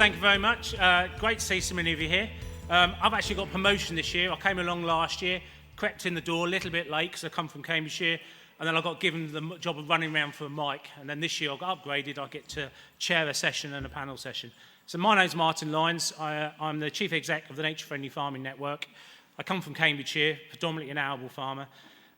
thank you very much. Great to see so many of you here. I've actually got promotion this year. I came along last year, crept in the door a little bit late because I come from Cambridgeshire, and then I got given the job of running around for a mic. And then this year I got upgraded. I get to chair a session and a panel session. So my name's Martin Lyons. I'm the Chief Exec of the Nature Friendly Farming Network. I come from Cambridgeshire, predominantly an arable farmer.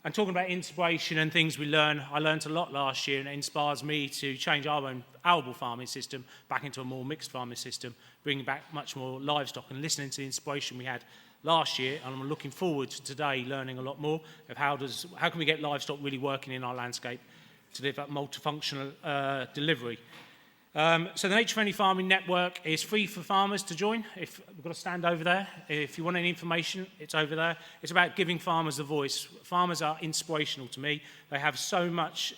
And talking about inspiration and things we learn, I learned a lot last year, and it inspires me to change our own arable farming system back into a more mixed farming system, bringing back much more livestock, and listening to the inspiration we had last year. And I'm looking forward to today learning a lot more of how can we get livestock really working in our landscape to deliver multifunctional delivery. So the Nature Friendly Farming Network is free for farmers to join. We've got a stand over there. If you want any information, it's over there. It's about giving farmers a voice. Farmers are inspirational to me. They have so much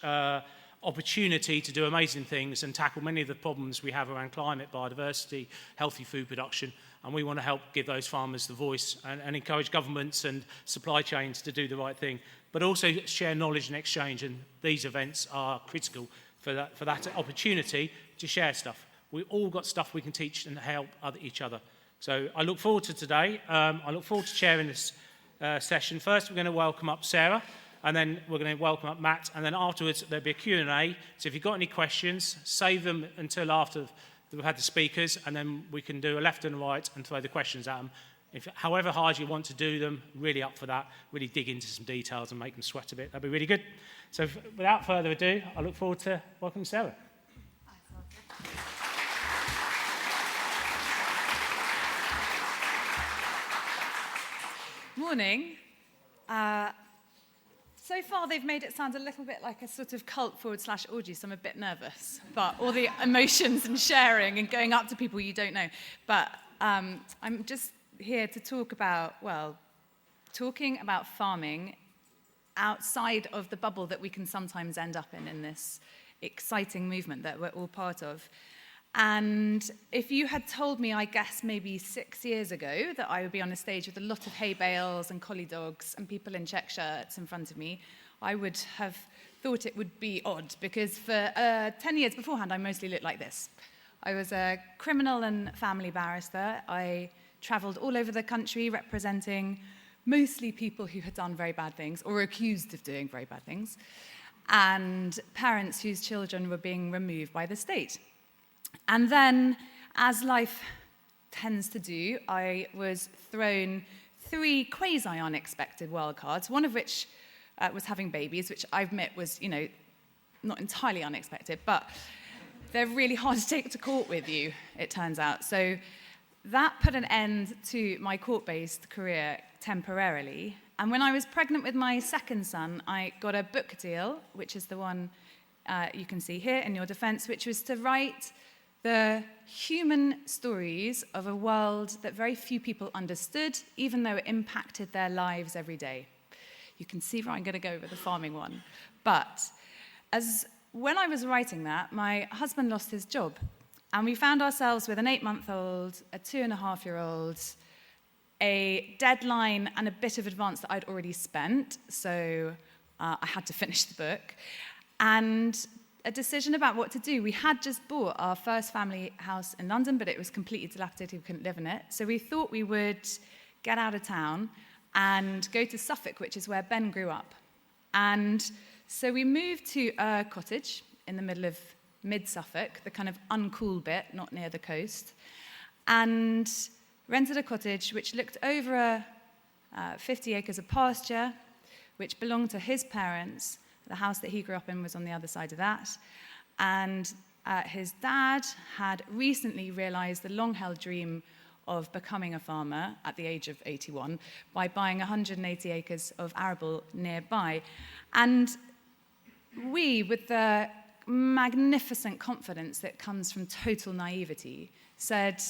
opportunity to do amazing things and tackle many of the problems we have around climate, biodiversity, healthy food production. And we want to help give those farmers the voice and encourage governments and supply chains to do the right thing, but also share knowledge and exchange. And these events are critical for that opportunity to share stuff. We've all got stuff we can teach and help each other. So I look forward to today. I look forward to chairing this session. First, we're going to welcome up Sarah, and then we're going to welcome up Matt, and then afterwards there'll be a Q&A. So if you've got any questions, save them until after we've had the speakers, and then we can do a left and a right and throw the questions at them. However hard you want to do them, really up for that, really dig into some details and make them sweat a bit. That'd be really good. So without further ado, I look forward to welcoming Sarah. Morning. So far they've made it sound a little bit like a sort of cult / orgy, so I'm a bit nervous. But all the emotions and sharing and going up to people you don't know. But I'm just here to talk about, talking about farming outside of the bubble that we can sometimes end up in this exciting movement that we're all part of. And if you had told me, I guess maybe 6 years ago, that I would be on a stage with a lot of hay bales and collie dogs and people in check shirts in front of me, I would have thought it would be odd, because for 10 years beforehand, I mostly looked like this. I was a criminal and family barrister. I travelled all over the country representing mostly people who had done very bad things or were accused of doing very bad things, and parents whose children were being removed by the state. And then, as life tends to do, I was thrown 3 quasi-unexpected wildcards, one of which was having babies, which I admit was, not entirely unexpected, but they're really hard to take to court with you, it turns out. So that put an end to my court-based career temporarily. And when I was pregnant with my second son, I got a book deal, which is the one you can see here in your defense, which was to write the human stories of a world that very few people understood, even though it impacted their lives every day. You can see where I'm going to go with the farming one. But when I was writing that, my husband lost his job. And we found ourselves with an 8-month-old, a 2.5-year-old, a deadline and a bit of advance that I'd already spent. So I had to finish the book. And a decision about what to do. We had just bought our first family house in London, but it was completely dilapidated. We couldn't live in it. So we thought we would get out of town and go to Suffolk, which is where Ben grew up. And so we moved to a cottage in the middle of mid-Suffolk, the kind of uncool bit, not near the coast, and rented a cottage which looked over 50 acres of pasture, which belonged to his parents. The house that he grew up in was on the other side of that. And his dad had recently realized the long-held dream of becoming a farmer at the age of 81 by buying 180 acres of arable nearby. And we, with the magnificent confidence that comes from total naivety, said,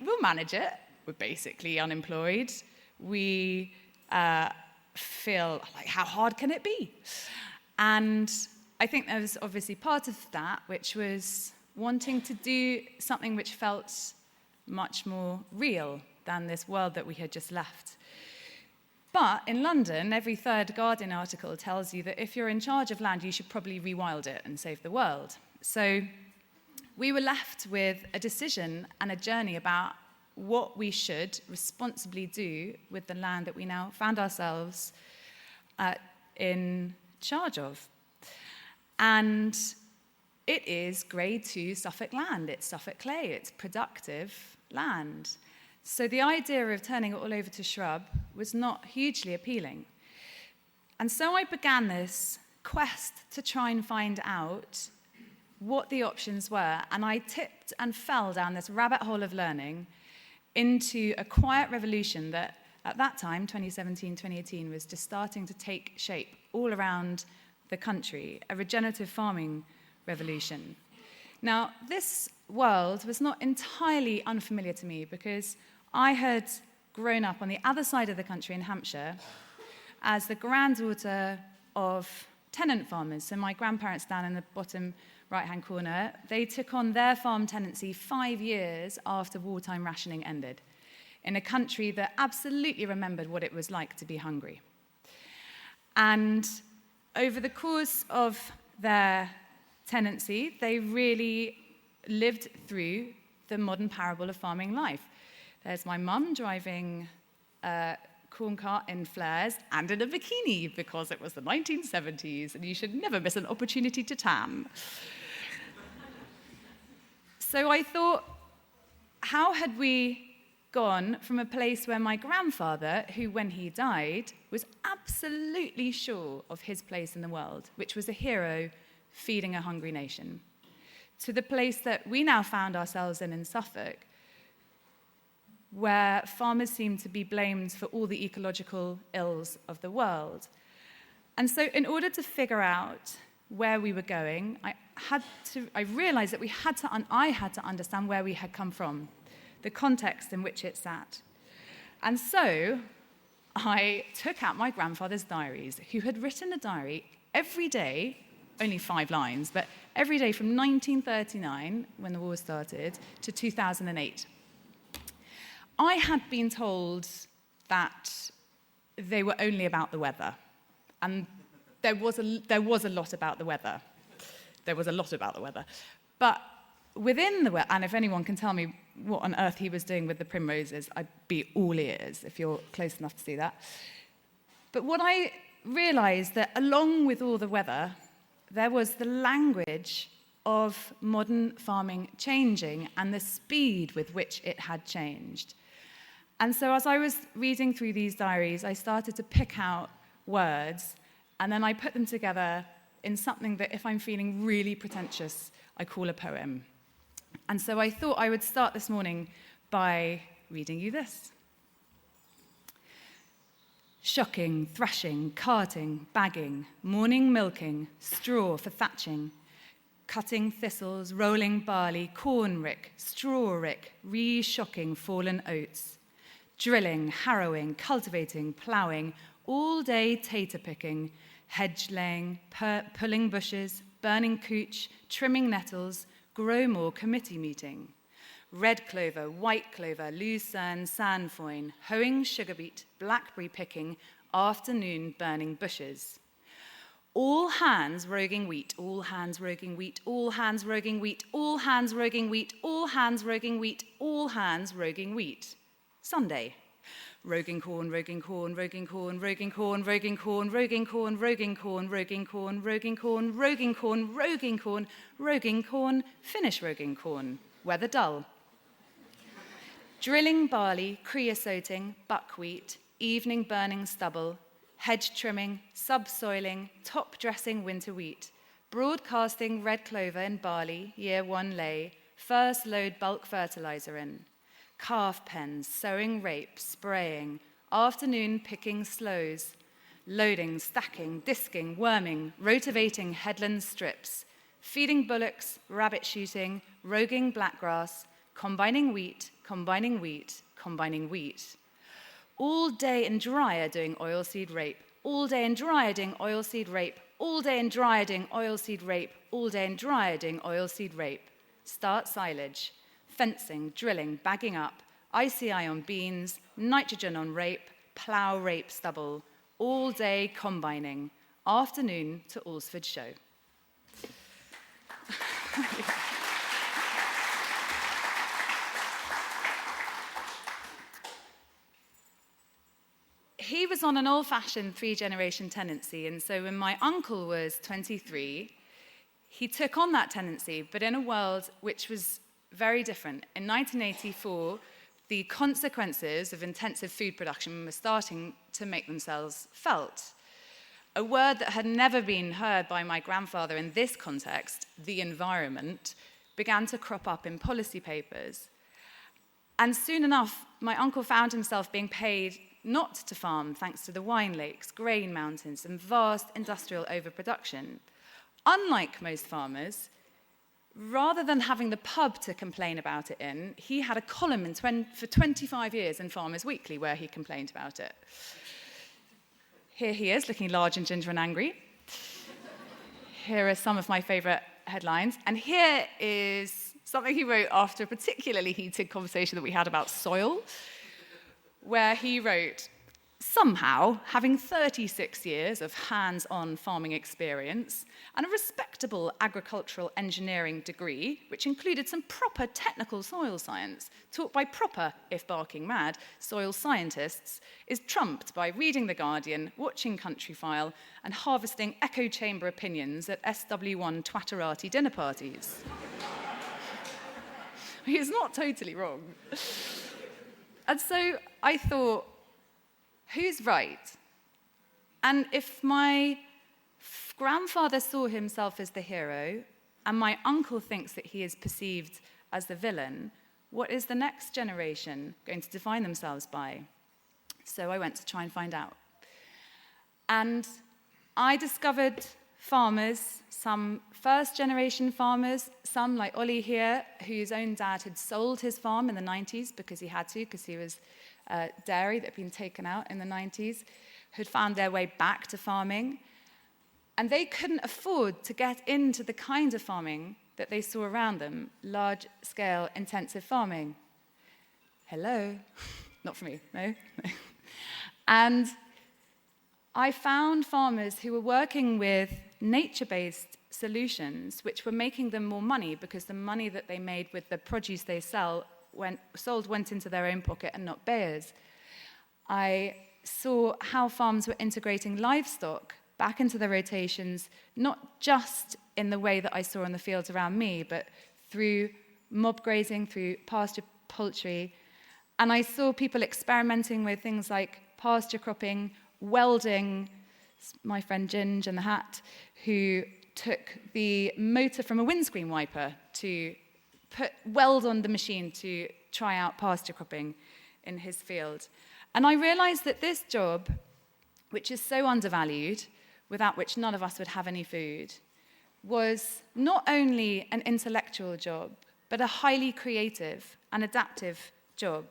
we'll manage it. We're basically unemployed. We feel like, how hard can it be? And I think there was obviously part of that, which was wanting to do something which felt much more real than this world that we had just left. But in London, every third Guardian article tells you that if you're in charge of land, you should probably rewild it and save the world. So we were left with a decision and a journey about what we should responsibly do with the land that we now found ourselves in charge of. And it is Grade 2 Suffolk land. It's Suffolk clay. It's productive land. So the idea of turning it all over to shrub was not hugely appealing. And so I began this quest to try and find out what the options were. And I tipped and fell down this rabbit hole of learning into a quiet revolution that at that time, 2017, 2018, was just starting to take shape all around the country, a regenerative farming revolution. Now, this world was not entirely unfamiliar to me because I had grown up on the other side of the country in Hampshire as the granddaughter of tenant farmers. So my grandparents down in the bottom right-hand corner, they took on their farm tenancy 5 years after wartime rationing ended, in a country that absolutely remembered what it was like to be hungry. And over the course of their tenancy, they really lived through the modern parable of farming life. There's my mum driving a corn cart in flares and in a bikini because it was the 1970s and you should never miss an opportunity to tan. So I thought, how had we gone from a place where my grandfather, who when he died, was absolutely sure of his place in the world, which was a hero feeding a hungry nation, to the place that we now found ourselves in Suffolk, where farmers seem to be blamed for all the ecological ills of the world. And so in order to figure out where we were going, I realized that I had to understand where we had come from, the context in which it sat. And so I took out my grandfather's diaries, who had written a diary every day, only 5 lines, but every day from 1939, when the war started, to 2008. I had been told that they were only about the weather, and there was a lot about the weather. There was a lot about the weather. But within the weather, and if anyone can tell me what on earth he was doing with the primroses, I'd be all ears if you're close enough to see that. But what I realized that along with all the weather, there was the language of modern farming changing and the speed with which it had changed. And so as I was reading through these diaries, I started to pick out words, and then I put them together in something that, if I'm feeling really pretentious, I call a poem. And so I thought I would start this morning by reading you this. Shocking, thrashing, carting, bagging, morning milking, straw for thatching, cutting thistles, rolling barley, corn rick, straw rick, re-shocking fallen oats, drilling, harrowing, cultivating, ploughing, all day tater picking, hedge laying, pulling bushes, burning cooch, trimming nettles, grow more committee meeting, red clover, white clover, lucerne, sandfoin, hoeing sugar beet, blackberry picking, afternoon burning bushes. All hands roguing wheat, all hands roguing wheat, all hands roguing wheat, all hands roguing wheat, all hands roguing wheat, all hands roguing wheat. Sunday. Roguing corn, roguing corn, roguing corn, roguing corn, roguing corn, roguing corn, roguing corn, roguing corn, roguing corn, roguing corn, roguing corn, roguing corn, finish roguing corn. Weather dull. Drilling barley, creosoting, buckwheat, evening burning stubble, hedge trimming, subsoiling, top dressing winter wheat, broadcasting red clover in barley, year 1 lay, first load bulk fertilizer in, calf pens, sowing rape, spraying, afternoon picking slows, loading, stacking, disking, worming, rotivating headland strips, feeding bullocks, rabbit shooting, roguing blackgrass, combining wheat, combining wheat, combining wheat. All day in dryer doing oilseed rape, all day in dryer doing oilseed rape, all day in dryer doing oilseed rape, all day in dryer doing oilseed rape. Start silage, fencing, drilling, bagging up, ICI on beans, nitrogen on rape, plough rape stubble, all day combining, afternoon to Alsford show. he was on an old-fashioned 3-generation tenancy, and so when my uncle was 23, he took on that tenancy, but in a world which was very different. In 1984, the consequences of intensive food production were starting to make themselves felt. A word that had never been heard by my grandfather in this context, the environment, began to crop up in policy papers. And soon enough, my uncle found himself being paid not to farm thanks to the wine lakes, grain mountains, and vast industrial overproduction. Unlike most farmers, rather than having the pub to complain about it in, he had a column for 25 years in Farmers Weekly where he complained about it. Here he is, looking large and ginger and angry. Here are some of my favourite headlines. And here is something he wrote after a particularly heated conversation that we had about soil, where he wrote, somehow, having 36 years of hands-on farming experience and a respectable agricultural engineering degree, which included some proper technical soil science, taught by proper, if barking mad, soil scientists, is trumped by reading The Guardian, watching Countryfile, and harvesting echo chamber opinions at SW1 Twatterati dinner parties. He's not totally wrong. And so I thought, who's right? And if my grandfather saw himself as the hero, and my uncle thinks that he is perceived as the villain, what is the next generation going to define themselves by? So I went to try and find out. And I discovered farmers, some first-generation farmers, some like Ollie here, whose own dad had sold his farm in the 90s because he had to, because he was dairy that had been taken out in the 90s, who'd found their way back to farming. And they couldn't afford to get into the kind of farming that they saw around them, large-scale intensive farming. Hello? Not for me, no. And I found farmers who were working with nature-based solutions which were making them more money because the money that they made with the produce they sold went into their own pocket and not Bayer's. I saw how farms were integrating livestock back into their rotations, not just in the way that I saw in the fields around me, but through mob grazing, through pasture poultry. And I saw people experimenting with things like pasture cropping, welding. My friend Ginge in the hat, who took the motor from a windscreen wiper to weld on the machine to try out pasture cropping in his field. And I realized that this job, which is so undervalued, without which none of us would have any food, was not only an intellectual job, but a highly creative and adaptive job.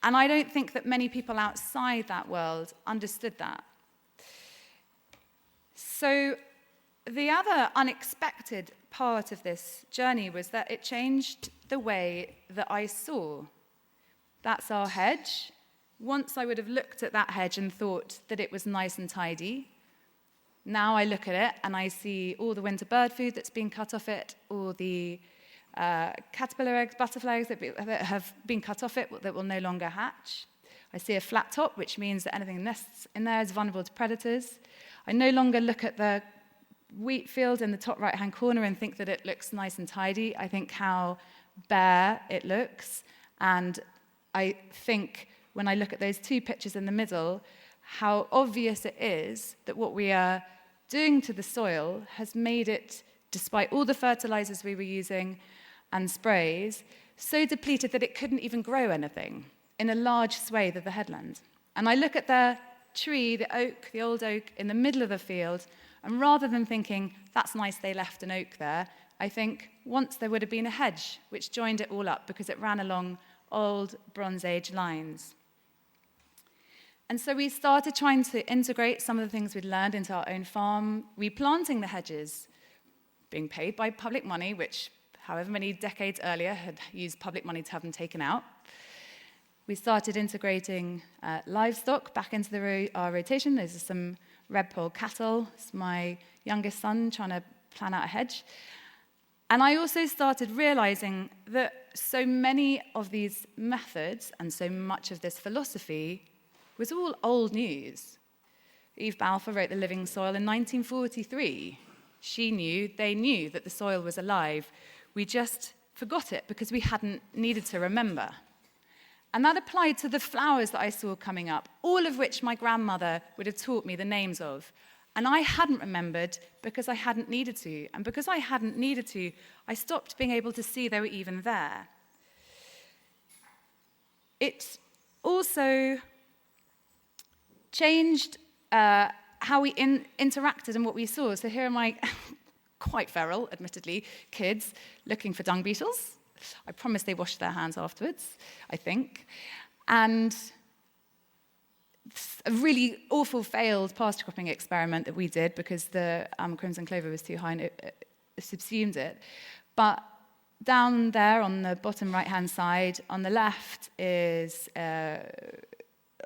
And I don't think that many people outside that world understood that. So the other unexpected part of this journey was that it changed the way that I saw. That's our hedge. Once I would have looked at that hedge and thought that it was nice and tidy. Now I look at it and I see all the winter bird food that's been cut off it, all the caterpillar eggs, butterfly eggs that have been cut off it that will no longer hatch. I see a flat top, which means that anything that nests in there is vulnerable to predators. I no longer look at the wheat field in the top right-hand corner and think that it looks nice and tidy. I think how bare it looks. And I think, when I look at those two pictures in the middle, how obvious it is that what we are doing to the soil has made it, despite all the fertilizers we were using and sprays, so depleted that it couldn't even grow anything in a large swathe of the headland. And I look at the tree, the oak, the old oak, in the middle of the field, and rather than thinking, that's nice they left an oak there, I think, once there would have been a hedge which joined it all up because it ran along old Bronze Age lines. And so we started trying to integrate some of the things we'd learned into our own farm, replanting the hedges, being paid by public money, which however many decades earlier had used public money to have them taken out. We started integrating livestock back into our rotation. Those are some red poll cattle. It's my youngest son trying to plan out a hedge. And I also started realizing that so many of these methods and so much of this philosophy was all old news. Eve Balfour wrote The Living Soil in 1943. They knew that the soil was alive. We just forgot it because we hadn't needed to remember. And that applied to the flowers that I saw coming up, all of which my grandmother would have taught me the names of. And I hadn't remembered because I hadn't needed to. And because I hadn't needed to, I stopped being able to see they were even there. It also changed how we interacted and what we saw. So here are my quite feral, admittedly, kids looking for dung beetles. I promise they washed their hands afterwards, I think. And a really awful failed pasture cropping experiment that we did because the crimson clover was too high and it subsumed it. But down there on the bottom right-hand side, on the left is,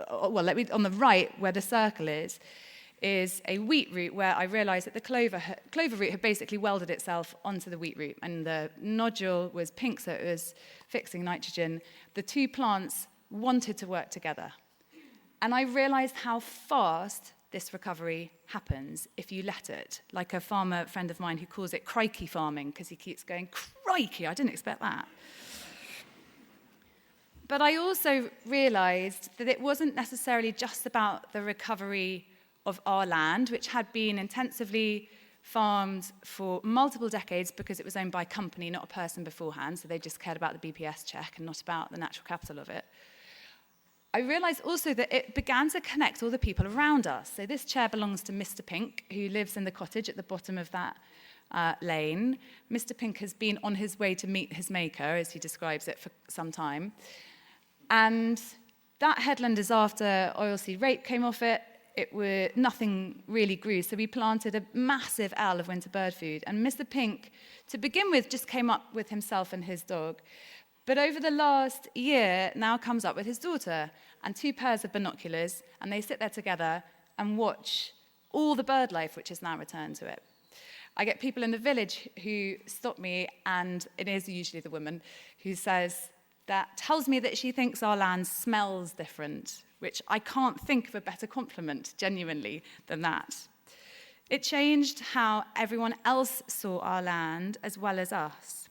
on the right where the circle is a wheat root where I realized that the clover root had basically welded itself onto the wheat root, and the nodule was pink, so it was fixing nitrogen. The two plants wanted to work together. And I realized how fast this recovery happens if you let it. Like a farmer friend of mine who calls it crikey farming because he keeps going, crikey, I didn't expect that. But I also realized that it wasn't necessarily just about the recovery of our land, which had been intensively farmed for multiple decades because it was owned by a company, not a person beforehand, so they just cared about the BPS check and not about the natural capital of it. I realized also that it began to connect all the people around us. So this chair belongs to Mr. Pink, who lives in the cottage at the bottom of that lane. Mr. Pink has been on his way to meet his maker, as he describes it, for some time. And that headland is after oilseed rape came off it. Nothing really grew, so we planted a massive L of winter bird food. And Mr. Pink, to begin with, just came up with himself and his dog. But over the last year, now comes up with his daughter and 2 pairs of binoculars, and they sit there together and watch all the bird life which has now returned to it. I get people in the village who stop me, and it is usually the woman who tells me that she thinks our land smells different, which I can't think of a better compliment, genuinely, than that. It changed how everyone else saw our land as well as us.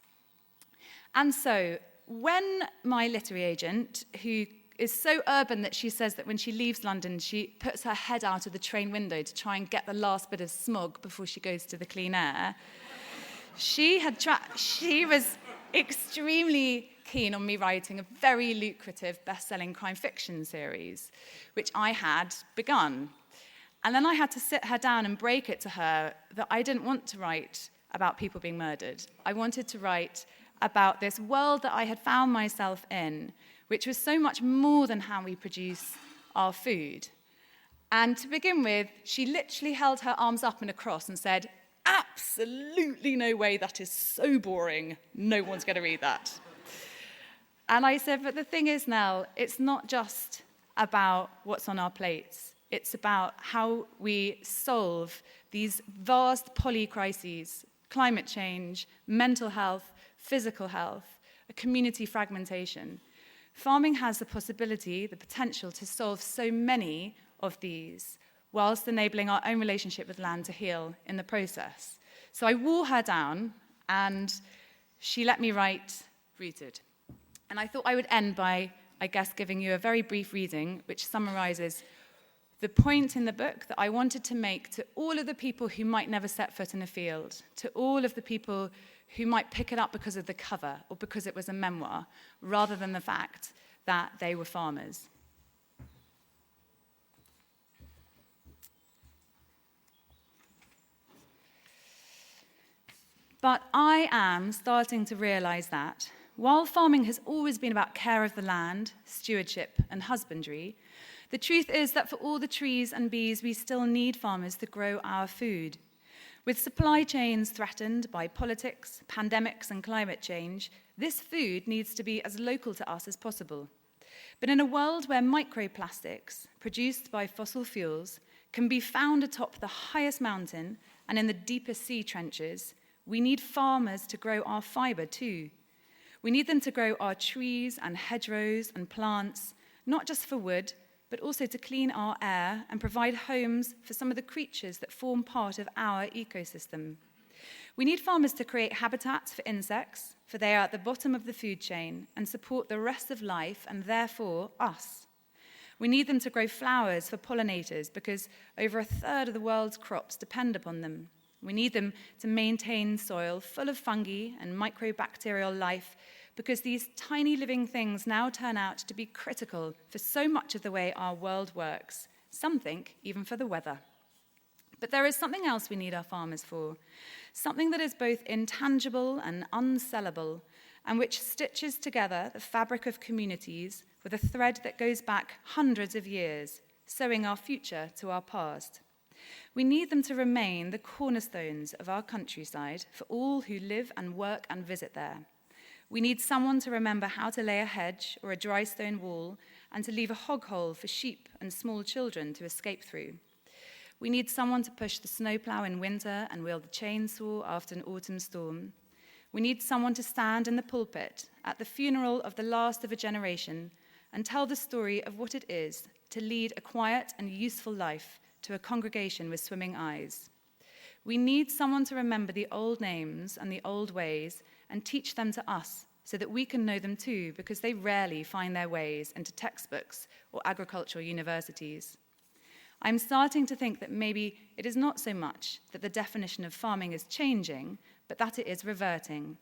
And so, when my literary agent, who is so urban that she says that when she leaves London, she puts her head out of the train window to try and get the last bit of smog before she goes to the clean air, she was extremely keen on me writing a very lucrative best-selling crime fiction series, which I had begun. And then I had to sit her down and break it to her that I didn't want to write about people being murdered. I wanted to write about this world that I had found myself in, which was so much more than how we produce our food. And to begin with, she literally held her arms up in a cross and said, absolutely no way, that is so boring. No one's going to read that. And I said, but the thing is, Nell, it's not just about what's on our plates. It's about how we solve these vast polycrises, climate change, mental health, physical health, a community fragmentation. Farming has the possibility, the potential to solve so many of these, whilst enabling our own relationship with land to heal in the process. So I wore her down, and she let me write Rooted. And I thought I would end by, I guess, giving you a very brief reading, which summarizes the point in the book that I wanted to make to all of the people who might never set foot in a field, to all of the people who might pick it up because of the cover or because it was a memoir, rather than the fact that they were farmers. But I am starting to realize that while farming has always been about care of the land, stewardship, and husbandry, the truth is that for all the trees and bees, we still need farmers to grow our food. With supply chains threatened by politics, pandemics, and climate change, this food needs to be as local to us as possible. But in a world where microplastics produced by fossil fuels can be found atop the highest mountain and in the deepest sea trenches, we need farmers to grow our fibre too. We need them to grow our trees and hedgerows and plants, not just for wood, but also to clean our air and provide homes for some of the creatures that form part of our ecosystem. We need farmers to create habitats for insects, for they are at the bottom of the food chain and support the rest of life and therefore us. We need them to grow flowers for pollinators because over a third of the world's crops depend upon them. We need them to maintain soil full of fungi and microbacterial life because these tiny living things now turn out to be critical for so much of the way our world works, some think even for the weather. But there is something else we need our farmers for, something that is both intangible and unsellable, and which stitches together the fabric of communities with a thread that goes back hundreds of years, sewing our future to our past. We need them to remain the cornerstones of our countryside for all who live and work and visit there. We need someone to remember how to lay a hedge or a dry stone wall and to leave a hog hole for sheep and small children to escape through. We need someone to push the snowplow in winter and wield the chainsaw after an autumn storm. We need someone to stand in the pulpit at the funeral of the last of a generation and tell the story of what it is to lead a quiet and useful life to a congregation with swimming eyes. We need someone to remember the old names and the old ways and teach them to us so that we can know them too, because they rarely find their ways into textbooks or agricultural universities. I'm starting to think that maybe it is not so much that the definition of farming is changing, but that it is reverting.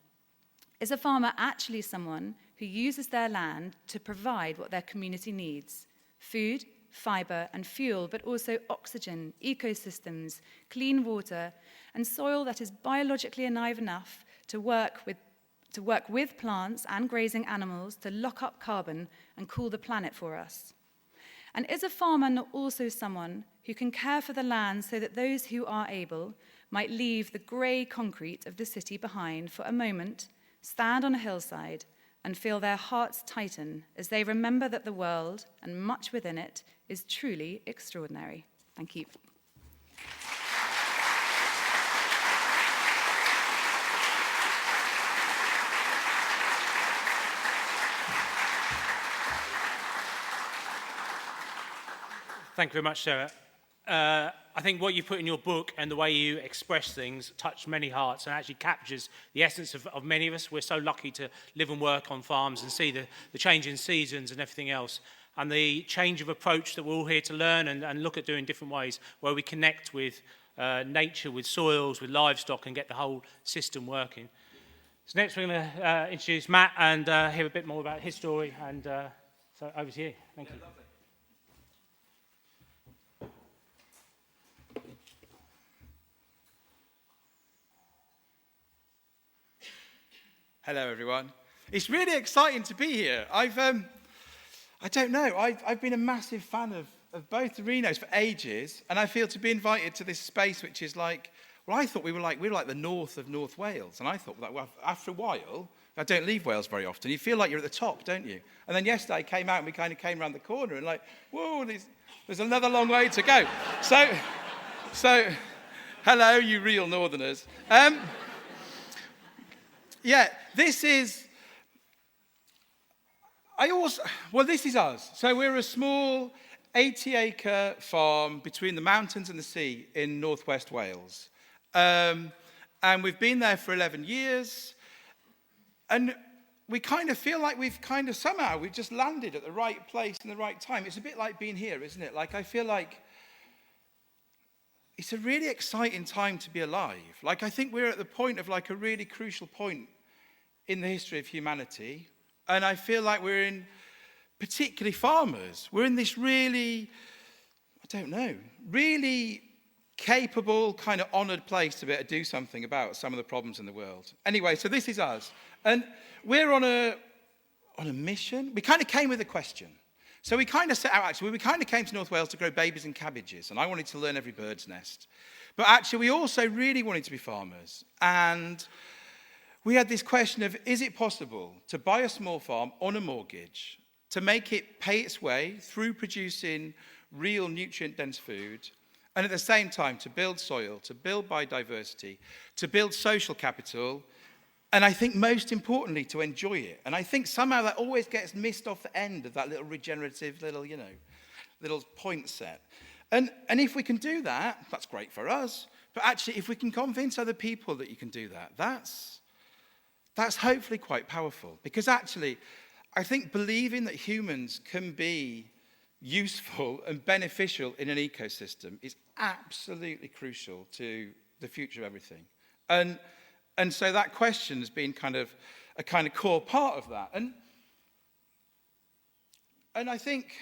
Is a farmer actually someone who uses their land to provide what their community needs? Food, fiber, and fuel, but also oxygen, ecosystems, clean water, and soil that is biologically alive enough to work with plants and grazing animals to lock up carbon and cool the planet for us. And is a farmer not also someone who can care for the land so that those who are able might leave the grey concrete of the city behind for a moment, stand on a hillside, and feel their hearts tighten as they remember that the world, and much within it, is truly extraordinary? Thank you. Thank you very much, Sarah. I think what you put in your book and the way you express things touched many hearts and actually captures the essence of many of us. We're so lucky to live and work on farms and see the change in seasons and everything else, and the change of approach that we're all here to learn and look at doing different ways where we connect with nature, with soils, with livestock, and get the whole system working. So next we're going to introduce Matt and hear a bit more about his story, and so over to you. Thank you. Lovely. Hello, everyone. It's really exciting to be here. I've been a massive fan of both the Renos for ages, and I feel to be invited to this space, which is like, well, I thought we were like the north of North Wales, and I thought that after a while, I don't leave Wales very often. You feel like you're at the top, don't you? And then yesterday I came out, and we kind of came around the corner, and like, whoa, there's another long way to go. So, hello, you real Northerners. Yeah, this is us. So we're a small 80-acre farm between the mountains and the sea in northwest Wales. And we've been there for 11 years. And we kind of feel like we've just landed at the right place in the right time. It's a bit like being here, isn't it? Like, I feel like it's a really exciting time to be alive. Like, I think we're at the point of like a really crucial point in the history of humanity. And I feel like we're in, particularly farmers, we're in this really capable, kind of honoured place to be able to do something about some of the problems in the world. Anyway, so this is us. And we're on a mission. We kind of came with a question. So we kind of set out, we kind of came to North Wales to grow babies and cabbages, and I wanted to learn every bird's nest. But actually, we also really wanted to be farmers. And we had this question of, is it possible to buy a small farm on a mortgage, to make it pay its way through producing real nutrient-dense food, and at the same time to build soil, to build biodiversity, to build social capital, and I think most importantly, to enjoy it. And I think somehow that always gets missed off the end of that little regenerative little little point set. And if we can do that, that's great for us. But actually, if we can convince other people that you can do that, that's hopefully quite powerful. Because actually, I think believing that humans can be useful and beneficial in an ecosystem is absolutely crucial to the future of everything. And so that question has been kind of a kind of core part of that. And I think,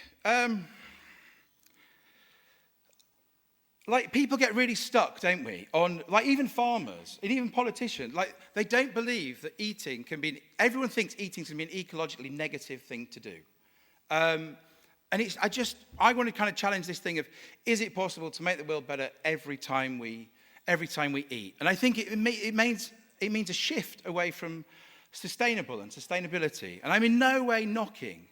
like, people get really stuck, don't we, on, like, even farmers and even politicians, like, they don't believe that everyone thinks eating can be an ecologically negative thing to do. And I want to kind of challenge this thing of, is it possible to make the world better every time we eat? And I think it means a shift away from sustainable and sustainability. And I'm in no way knocking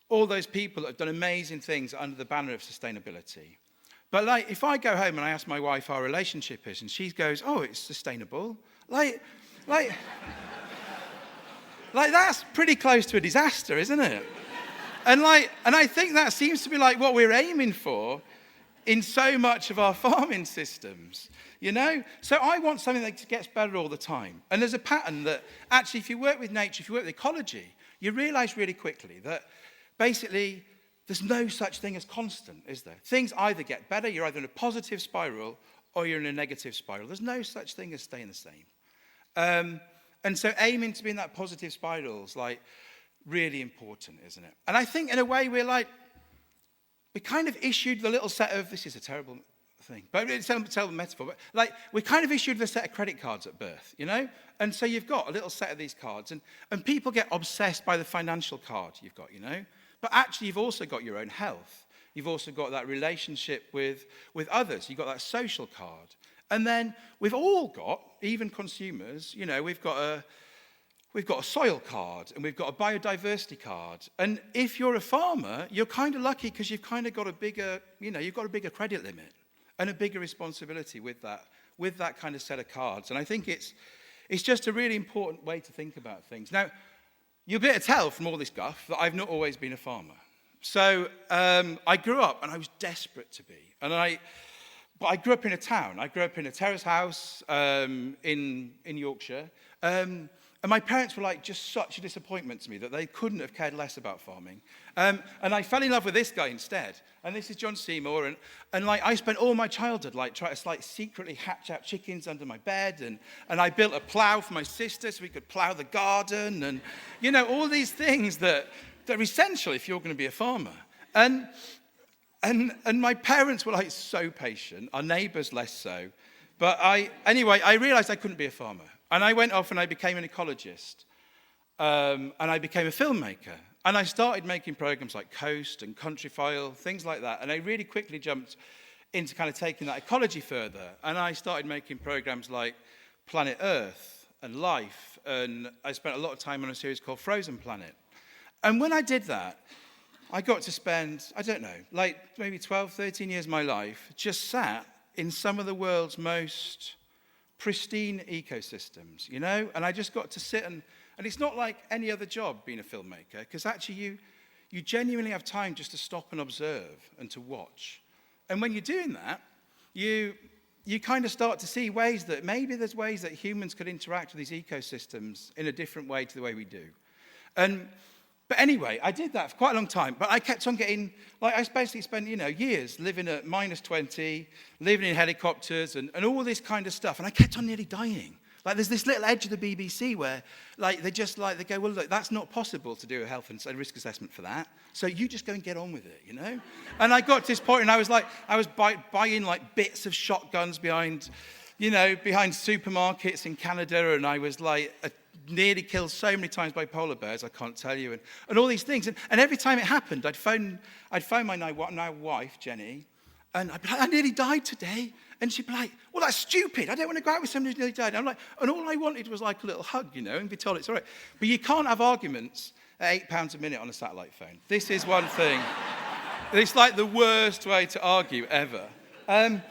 all those people that have done amazing things under the banner of sustainability. But, like, if I go home and I ask my wife how our relationship is, and she goes, oh, it's sustainable, like that's pretty close to a disaster, isn't it? And I think that seems to be like what we're aiming for in so much of our farming systems, you know? So I want something that gets better all the time. And there's a pattern that actually, if you work with nature, if you work with ecology, you realize really quickly that basically there's no such thing as constant, is there? Things either get better, you're either in a positive spiral, or you're in a negative spiral. There's no such thing as staying the same. And so aiming to be in that positive spiral is, like, really important, isn't it? And I think in a way we kind of issued the little set of, this is a terrible thing, but it's a terrible metaphor, but, like, we kind of issued the set of credit cards at birth, you know? And so you've got a little set of these cards, and people get obsessed by the financial card you've got, you know? But actually you've also got your own health. You've also got that relationship with others. You've got that social card. And then we've all got, even consumers, you know, we've got a soil card, and we've got a biodiversity card. And if you're a farmer, you're kind of lucky because you've kind of got a bigger, you know, you've got a bigger credit limit and a bigger responsibility with that kind of set of cards. And I think it's just a really important way to think about things. Now, you'll be able to tell from all this guff that I've not always been a farmer. So I grew up, and I was desperate to be. But I grew up in a town. I grew up in a terrace house in Yorkshire. And my parents were, like, just such a disappointment to me that they couldn't have cared less about farming. And I fell in love with this guy instead. And this is John Seymour. And like, I spent all my childhood, like, trying to, like, secretly hatch out chickens under my bed. And I built a plough for my sister so we could plough the garden. And, you know, all these things that are essential if you're going to be a farmer. And my parents were, like, so patient. Our neighbours less so. But I realised I couldn't be a farmer. And I went off and I became an ecologist. And I became a filmmaker. And I started making programs like Coast and Countryfile, things like that. And I really quickly jumped into kind of taking that ecology further. And I started making programs like Planet Earth and Life. And I spent a lot of time on a series called Frozen Planet. And when I did that, I got to spend, I don't know, like maybe 12, 13 years of my life just sat in some of the world's most pristine ecosystems, you know? And I just got to sit and it's not like any other job being a filmmaker, because actually you genuinely have time just to stop and observe and to watch. And when you're doing that, you kind of start to see ways that maybe there's ways that humans could interact with these ecosystems in a different way to the way we do. But anyway, I did that for quite a long time, but I kept on getting, like, I basically spent, you know, years living at -20, living in helicopters and all this kind of stuff, and I kept on nearly dying. Like, there's this little edge of the BBC where, like, they go, well, look, that's not possible to do a health and risk assessment for that, so you just go and get on with it, you know? And I got to this point, and I was buying, like, bits of shotguns behind supermarkets in Canada, and I was, like, nearly killed so many times by polar bears, I can't tell you, and all these things. And every time it happened, I'd phone my now wife, Jenny, and I'd be like, I nearly died today. And she'd be like, well, that's stupid. I don't want to go out with somebody who's nearly died. And I'm like, and all I wanted was like a little hug, you know, and be told it's all right. But you can't have arguments at £8 a minute on a satellite phone. This is one thing. It's like the worst way to argue ever. And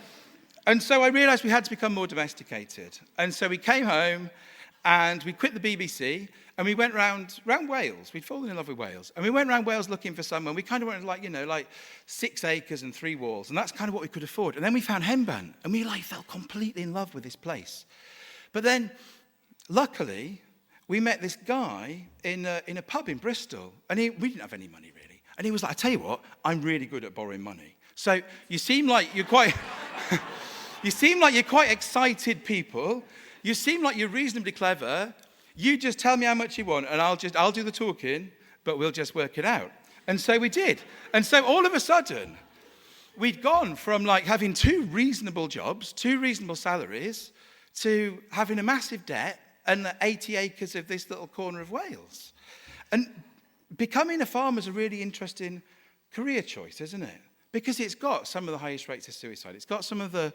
so I realized we had to become more domesticated. And so we came home, And we quit the BBC, and we went round Wales. We'd fallen in love with Wales. And we went around Wales looking for someone. We kind of wanted, like 6 acres and 3 walls. And that's kind of what we could afford. And then we found Henbant, and we, fell completely in love with this place. But then, luckily, we met this guy in a pub in Bristol. And we didn't have any money, really. And he was like, I tell you what, I'm really good at borrowing money. So you seem like you're quite... you seem like you're quite excited people. You seem like you're reasonably clever. You just tell me how much you want, and I'll do the talking, but we'll just work it out. And so we did. And so all of a sudden, we'd gone from having 2 reasonable jobs, 2 reasonable salaries, to having a massive debt and 80 acres of this little corner of Wales. And becoming a farmer is a really interesting career choice, isn't it? Because it's got some of the highest rates of suicide. It's got some of the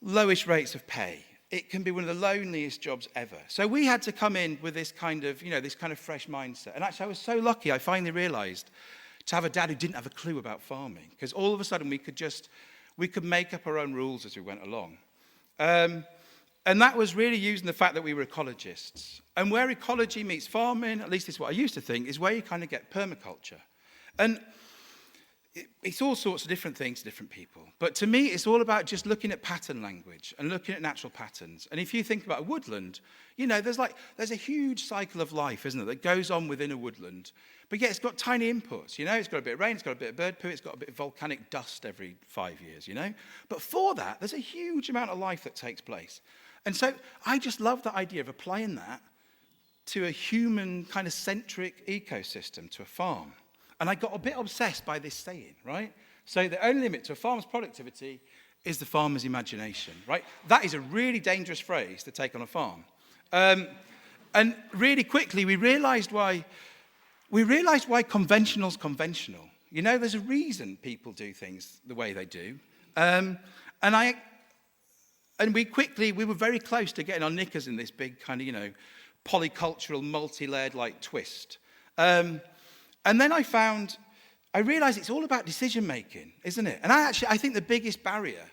lowest rates of pay. It can be one of the loneliest jobs ever. So we had to come in with this kind of fresh mindset. And actually, I was so lucky, I finally realized to have a dad who didn't have a clue about farming. Because all of a sudden, we could make up our own rules as we went along. And that was really using the fact that we were ecologists. And where ecology meets farming, at least it's what I used to think, is where you kind of get permaculture. And it's all sorts of different things to different people. But to me, it's all about just looking at pattern language and looking at natural patterns. And if you think about a woodland, there's a huge cycle of life, isn't there, that goes on within a woodland. But yeah, it's got tiny inputs, It's got a bit of rain, it's got a bit of bird poo, it's got a bit of volcanic dust every 5 years, But for that, there's a huge amount of life that takes place. And so I just love the idea of applying that to a human kind of centric ecosystem, to a farm. And I got a bit obsessed by this saying, right? So the only limit to a farmer's productivity is the farmer's imagination, right? That is a really dangerous phrase to take on a farm. And really quickly, we realized why conventional's conventional. There's a reason people do things the way they do. And we were very close to getting our knickers in this big kind of, polycultural, multi-layered twist. And then I realized it's all about decision-making, isn't it? And I think the biggest barrier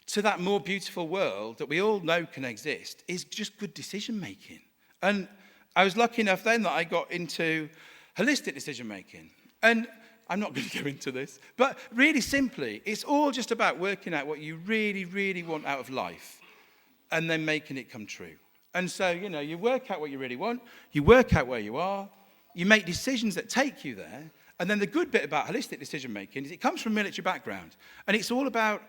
to that more beautiful world that we all know can exist is just good decision-making. And I was lucky enough then that I got into holistic decision-making. And I'm not going to go into this, but really simply, it's all just about working out what you really, really want out of life and then making it come true. And so, you work out what you really want, you work out where you are, you make decisions that take you there, and then the good bit about holistic decision-making is it comes from a military background, and it's all about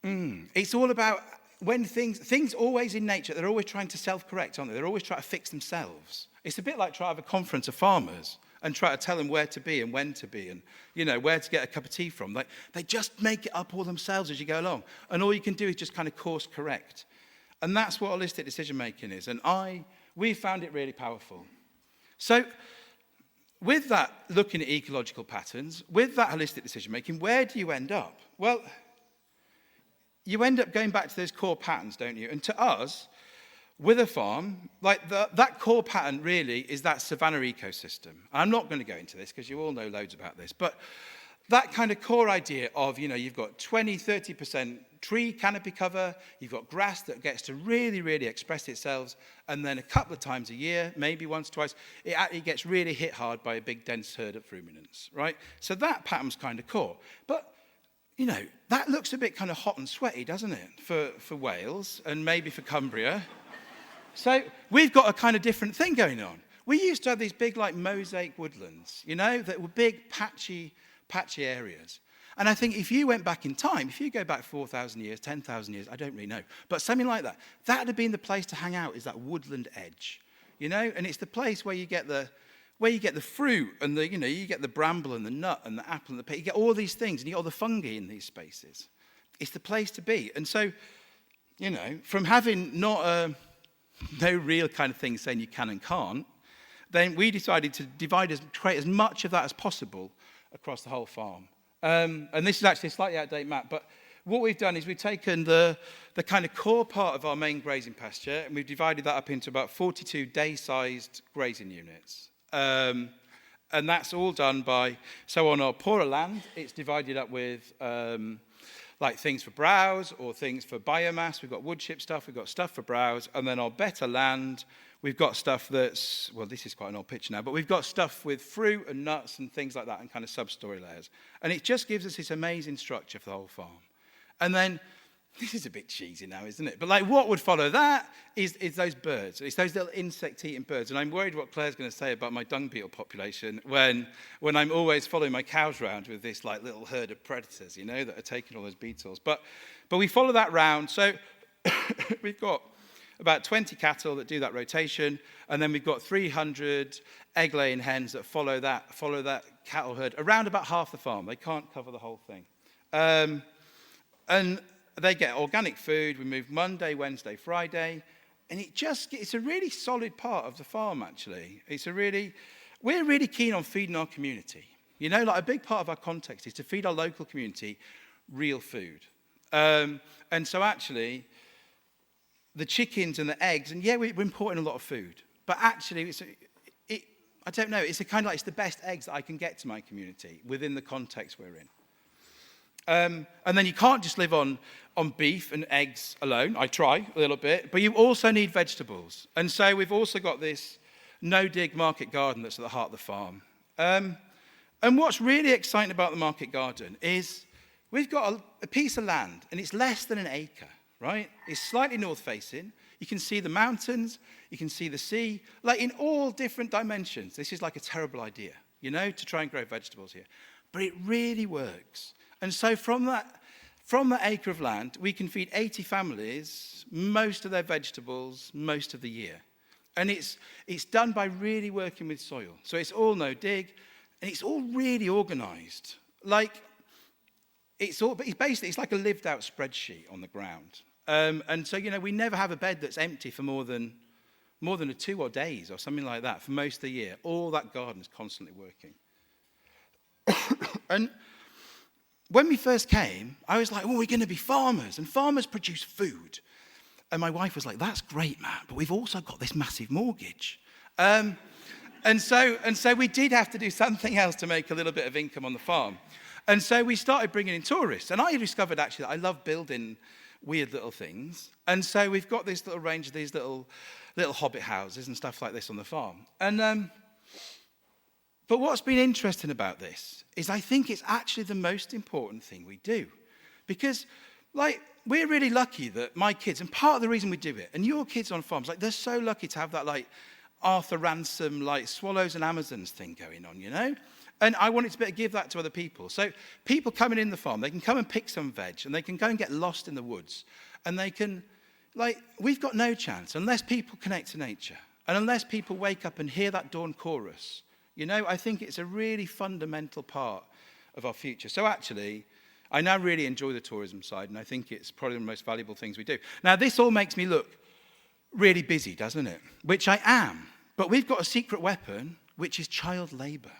when things always in nature, they're always trying to self-correct, aren't they? They're always trying to fix themselves. It's a bit like trying to have a conference of farmers and try to tell them where to be and when to be and, where to get a cup of tea from. They just make it up all themselves as you go along, and all you can do is just kind of course correct. And that's what holistic decision-making is, and we found it really powerful. So with that, looking at ecological patterns, with that holistic decision-making, where do you end up? Well, you end up going back to those core patterns, don't you? And to us, with a farm, that core pattern really is that savanna ecosystem. I'm not going to go into this because you all know loads about this, but that kind of core idea of, you've got 20, 30% tree canopy cover, you've got grass that gets to really, really express itself, and then a couple of times a year, maybe once, twice, it gets really hit hard by a big dense herd of ruminants, right? So that pattern's kind of core. But, that looks a bit kind of hot and sweaty, doesn't it, for Wales and maybe for Cumbria. So we've got a kind of different thing going on. We used to have these big mosaic woodlands, that were big patchy areas. And I think if you went back in time, if you go back 4,000 years, 10,000 years, I don't really know, but something like that, that would have been the place to hang out, is that woodland edge, and it's the place where you get the fruit and you get the bramble and the nut and the apple and the pear, you get all these things and you get all the fungi in these spaces. It's the place to be. And so, from having no real kind of thing saying you can and can't, then we decided to create as much of that as possible across the whole farm. And this is actually a slightly out-of-date map, but what we've done is we've taken the kind of core part of our main grazing pasture, and we've divided that up into about 42 day-sized grazing units. And that's all done so on our poorer land, it's divided up with like things for browse or things for biomass. We've got wood chip stuff, we've got stuff for browse, and then our better land, we've got stuff that's, well, this is quite an old picture now, but we've got stuff with fruit and nuts and things like that and kind of sub-story layers. And it just gives us this amazing structure for the whole farm. And then, this is a bit cheesy now, isn't it? But like what would follow that is those birds. It's those little insect-eating birds. And I'm worried what Claire's going to say about my dung beetle population when I'm always following my cows around with this like little herd of predators, you know, that are taking all those beetles. But we follow that round. So we've got about 20 cattle that do that rotation, and then we've got 300 egg-laying hens that follow that cattle herd around about half the farm. They can't cover the whole thing. And they get organic food. We move Monday, Wednesday, Friday, and it's a really solid part of the farm, actually. We're really keen on feeding our community. You know, like a big part of our context is to feed our local community real food. And so actually, the chickens and the eggs, and yeah, we're importing a lot of food, but actually, I don't know, it's it's the best eggs that I can get to my community within the context we're in. And then you can't just live on beef and eggs alone. I try a little bit, but you also need vegetables. And so we've also got this no-dig market garden that's at the heart of the farm. And what's really exciting about the market garden is we've got a piece of land, and it's less than an acre, right? It's slightly north-facing. You can see the mountains. You can see the sea. Like in all different dimensions, this is like a terrible idea, you know, to try and grow vegetables here. But it really works. And so from that acre of land, we can feed 80 families, most of their vegetables, most of the year. And it's done by really working with soil. So it's all no dig, and it's all really organized. Like, it's like a lived out spreadsheet on the ground. And so, you know, we never have a bed that's empty for more than a 2 days or something like that for most of the year. All that garden is constantly working. And when we first came, I was like, we're going to be farmers, and farmers produce food. And my wife was like, that's great, Matt, but we've also got this massive mortgage. And so we did have to do something else to make a little bit of income on the farm. And so we started bringing in tourists. And I discovered, actually, that I love building weird little things. And so we've got this little range of these little hobbit houses and stuff like this on the farm. And but what's been interesting about this is I think it's actually the most important thing we do. Because, like, we're really lucky that my kids, and part of the reason we do it, and your kids on farms, like, they're so lucky to have that, like, Arthur Ransom, like, swallows and Amazons thing going on, you know? And I wanted to be able to give that to other people. So people coming in the farm, they can come and pick some veg, and they can go and get lost in the woods. And they can, like, we've got no chance unless people connect to nature. And unless people wake up and hear that dawn chorus. You know, I think it's a really fundamental part of our future. So actually, I now really enjoy the tourism side, and I think it's probably the most valuable things we do. Now, this all makes me look really busy, doesn't it? Which I am. But we've got a secret weapon, which is child labour.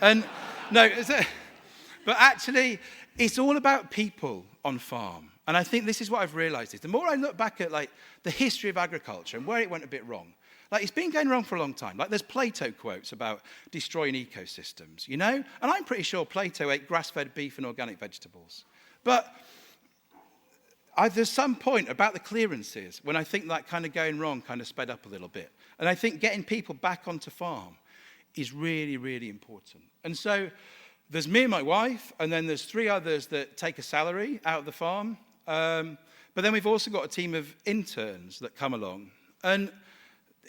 And but actually, it's all about people on farm. And I think this is what I've realised is the more I look back at like the history of agriculture and where it went a bit wrong, like it's been going wrong for a long time. Like there's Plato quotes about destroying ecosystems, you know? And I'm pretty sure Plato ate grass-fed beef and organic vegetables. But there's some point about the clearances when I think that kind of going wrong kind of sped up a little bit. And I think getting people back onto farm is really, really important. And so there's me and my wife, and then there's 3 others that take a salary out of the farm. But then we've also got a team of interns that come along. And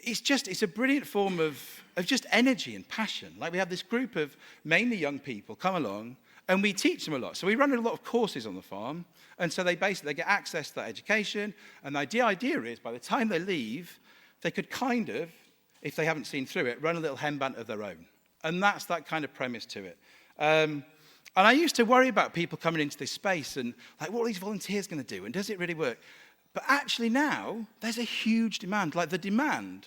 it's a brilliant form of just energy and passion. Like we have this group of mainly young people come along, and we teach them a lot. So we run a lot of courses on the farm, and so they get access to that education. And the idea is by the time they leave, they could kind of, if they haven't seen through it, run a little henbant of their own. And that's that kind of premise to it. And I used to worry about people coming into this space and like, what are these volunteers going to do? And does it really work? But actually now, there's a huge demand. Like the demand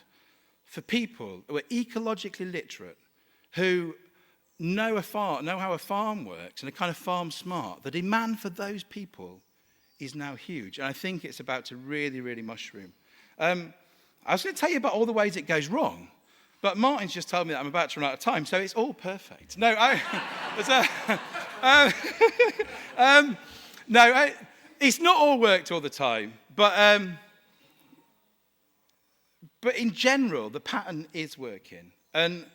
for people who are ecologically literate, who know how a farm works and are kind of farm smart. The demand for those people is now huge. And I think it's about to really, really mushroom. I was going to tell you about all the ways it goes wrong, but Martin's just told me that I'm about to run out of time, so it's all it's not all worked all the time, but in general, the pattern is working. And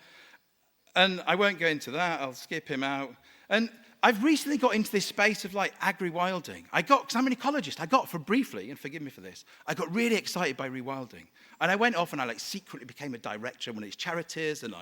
I won't go into that. I'll skip him out. And I've recently got into this space of like agri-wilding. Because I'm an ecologist, briefly, and forgive me for this, I got really excited by rewilding. And I went off and I like secretly became a director of one of these charities, and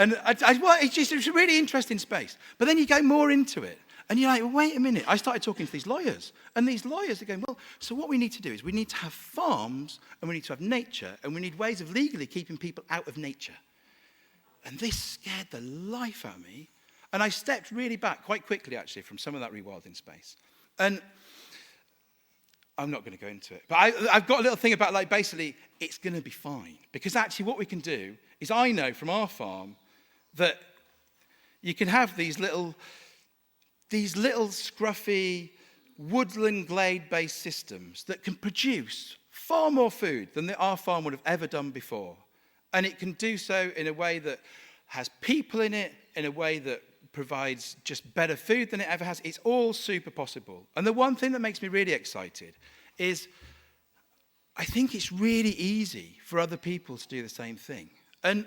it's just a really interesting space. But then you go more into it, and you're like, well, wait a minute. I started talking to these lawyers, and these lawyers are going, well, so what we need to do is we need to have farms, and we need to have nature, and we need ways of legally keeping people out of nature. And this scared the life out of me. And I stepped really back quite quickly, actually, from some of that rewilding space. And I'm not going to go into it. But I've got a little thing about, like, basically, it's going to be fine. Because actually what we can do is I know from our farm that you can have these little scruffy woodland glade-based systems that can produce far more food than our farm would have ever done before. And it can do so in a way that has people in it, in a way that provides just better food than it ever has. It's all super possible. And the one thing that makes me really excited is I think it's really easy for other people to do the same thing. And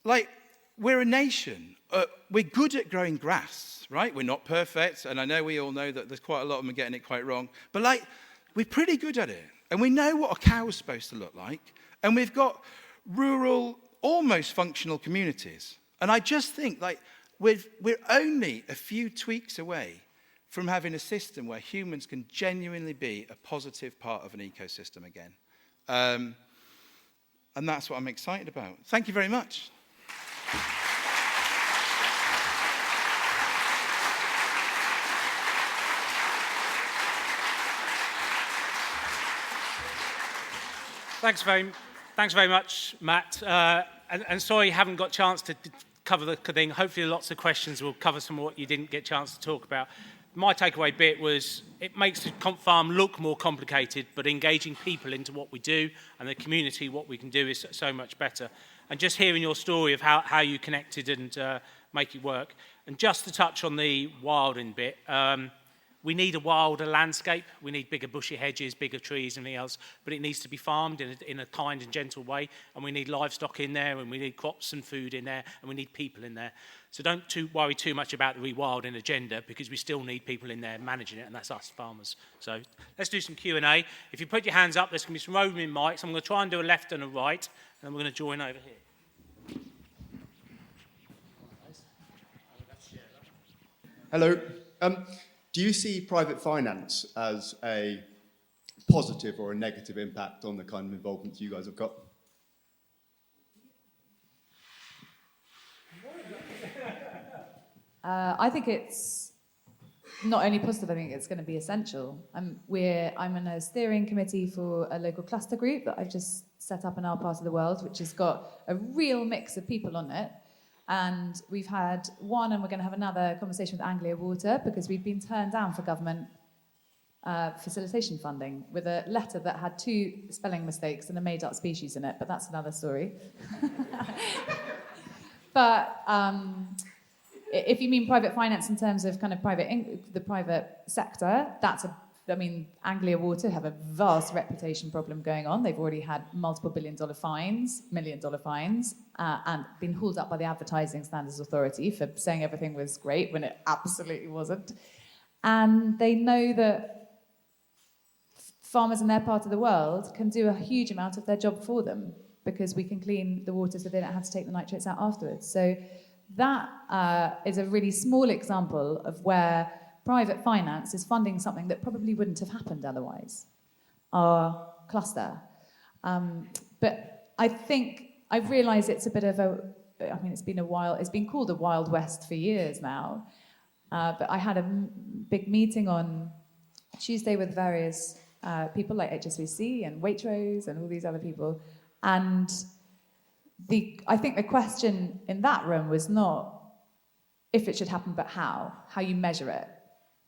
like, we're a nation. We're good at growing grass, right? We're not perfect. And I know we all know that there's quite a lot of them getting it quite wrong. But like, we're pretty good at it. And we know what a cow is supposed to look like. And we've got rural, almost functional communities. And I just think, like, we're only a few tweaks away from having a system where humans can genuinely be a positive part of an ecosystem again. And that's what I'm excited about. Thank you very much. Thanks very much, Matt. And sorry you haven't got a chance to cover the thing. Hopefully lots of questions will cover some of what you didn't get a chance to talk about. My takeaway bit was it makes the farm look more complicated, but engaging people into what we do and the community, what we can do is so much better. And just hearing your story of how you connected and make it work. And just to touch on the wilding bit, we need a wilder landscape. We need bigger bushy hedges, bigger trees, and everything else. But it needs to be farmed in a kind and gentle way. And we need livestock in there, and we need crops and food in there, and we need people in there. So don't worry too much about the rewilding agenda, because we still need people in there managing it, and that's us farmers. So let's do some Q&A. If you put your hands up, there's going to be some roving mics. I'm going to try and do a left and a right, and then we're going to join over here. Hello. Do you see private finance as a positive or a negative impact on the kind of involvement you guys have got? I think it's not only positive, I think it's going to be essential. I'm in a steering committee for a local cluster group that I've just set up in our part of the world, which has got a real mix of people on it. And we've had one, and we're going to have another conversation with Anglia Water, because we've been turned down for government facilitation funding with a letter that had 2 spelling mistakes and a made-up species in it, but that's another story. But if you mean private finance in terms of kind of the private sector, Anglia Water have a vast reputation problem going on. They've already had multiple $1 million fines, and been hauled up by the Advertising Standards Authority for saying everything was great when it absolutely wasn't. And they know that farmers in their part of the world can do a huge amount of their job for them, because we can clean the water so they don't have to take the nitrates out afterwards. So that is a really small example of where private finance is funding something that probably wouldn't have happened otherwise, our cluster. But I think I've realised it's a bit of it's been called a Wild West for years now. But I had a big meeting on Tuesday with various people like HSBC and Waitrose and all these other people. And I think the question in that room was not if it should happen, but how you measure it.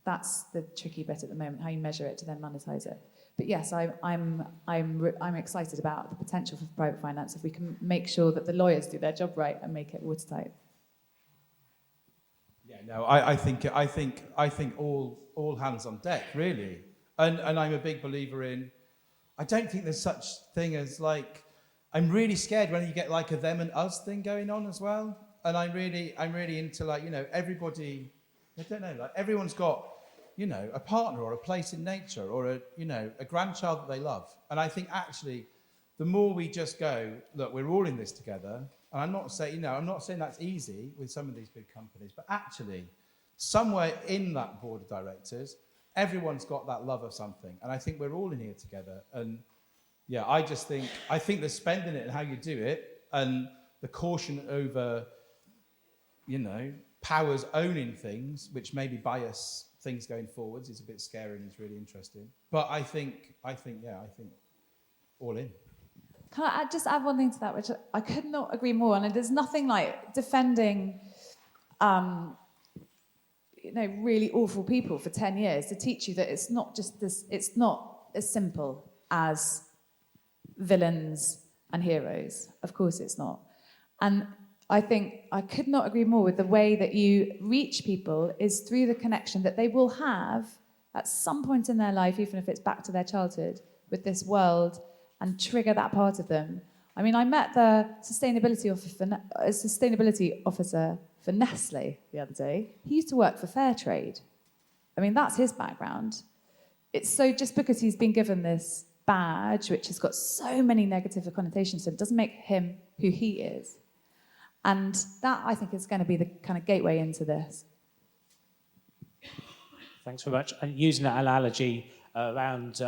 That's the tricky bit at the moment, how you measure it to then monetize it. But yes, I'm excited about the potential for private finance if we can make sure that the lawyers do their job right and make it watertight. Yeah, No, I think all hands on deck, really. And I'm a big believer in, I don't think there's such thing as like, I'm really scared when you get like a them and us thing going on as well. And I'm really into like, everybody, I don't know, like everyone's got, a partner or a place in nature or a grandchild that they love. And I think actually, the more we just go, look, we're all in this together. And I'm not saying that's easy with some of these big companies, but actually, somewhere in that board of directors, everyone's got that love of something. And I think we're all in here together. And yeah, I think the spending it and how you do it and the caution over, powers owning things, which maybe bias things going forwards, is a bit scary and is really interesting. But I think all in. Can I just add one thing to that, which I could not agree more on? And there's nothing like defending, really awful people for 10 years to teach you that it's not just this. It's not as simple as villains and heroes. Of course, it's not. And I think I could not agree more with the way that you reach people is through the connection that they will have at some point in their life, even if it's back to their childhood, with this world and trigger that part of them. I mean, I met the sustainability officer for Nestle the other day. He used to work for Fairtrade. I mean, that's his background. It's so just because he's been given this badge, which has got so many negative connotations to him, doesn't make him who he is. And that, I think, is going to be the kind of gateway into this. Thanks very much. And using that analogy around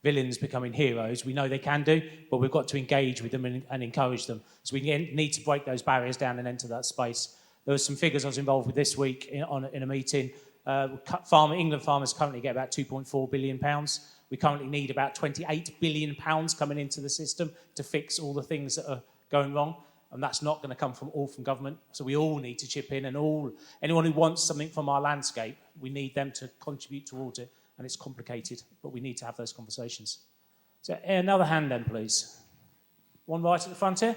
villains becoming heroes, we know they can do, but we've got to engage with them and encourage them. So we need to break those barriers down and enter that space. There were some figures I was involved with this week in a meeting. England farmers currently get about £2.4 billion. We currently need about £28 billion coming into the system to fix all the things that are going wrong. And that's not going to come from government. So we all need to chip in, and anyone who wants something from our landscape, we need them to contribute towards it. And it's complicated, but we need to have those conversations. So another hand then, please. One right at the front here.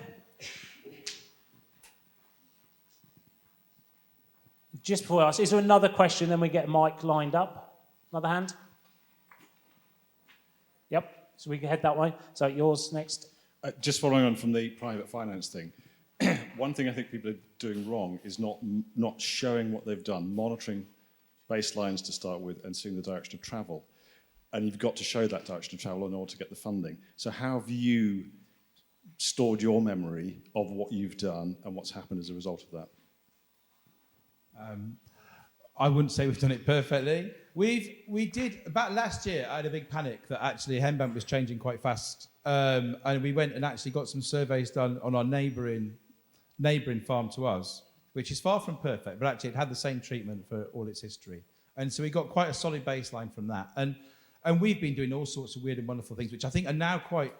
Just before I ask, is there another question? Then we get Mike lined up. Another hand? Yep, so we can head that way. So yours next. Just following on from the private finance thing, one thing I think people are doing wrong is not showing what they've done, monitoring baselines to start with and seeing the direction of travel. And you've got to show that direction of travel in order to get the funding. So how have you stored your memory of what you've done and what's happened as a result of that? I wouldn't say we've done it perfectly. We did, about last year, I had a big panic that actually Henbant was changing quite fast. And we went and actually got some surveys done on our neighbouring farm to us, which is far from perfect, but actually it had the same treatment for all its history. And so we got quite a solid baseline from that. And we've been doing all sorts of weird and wonderful things, which I think are now quite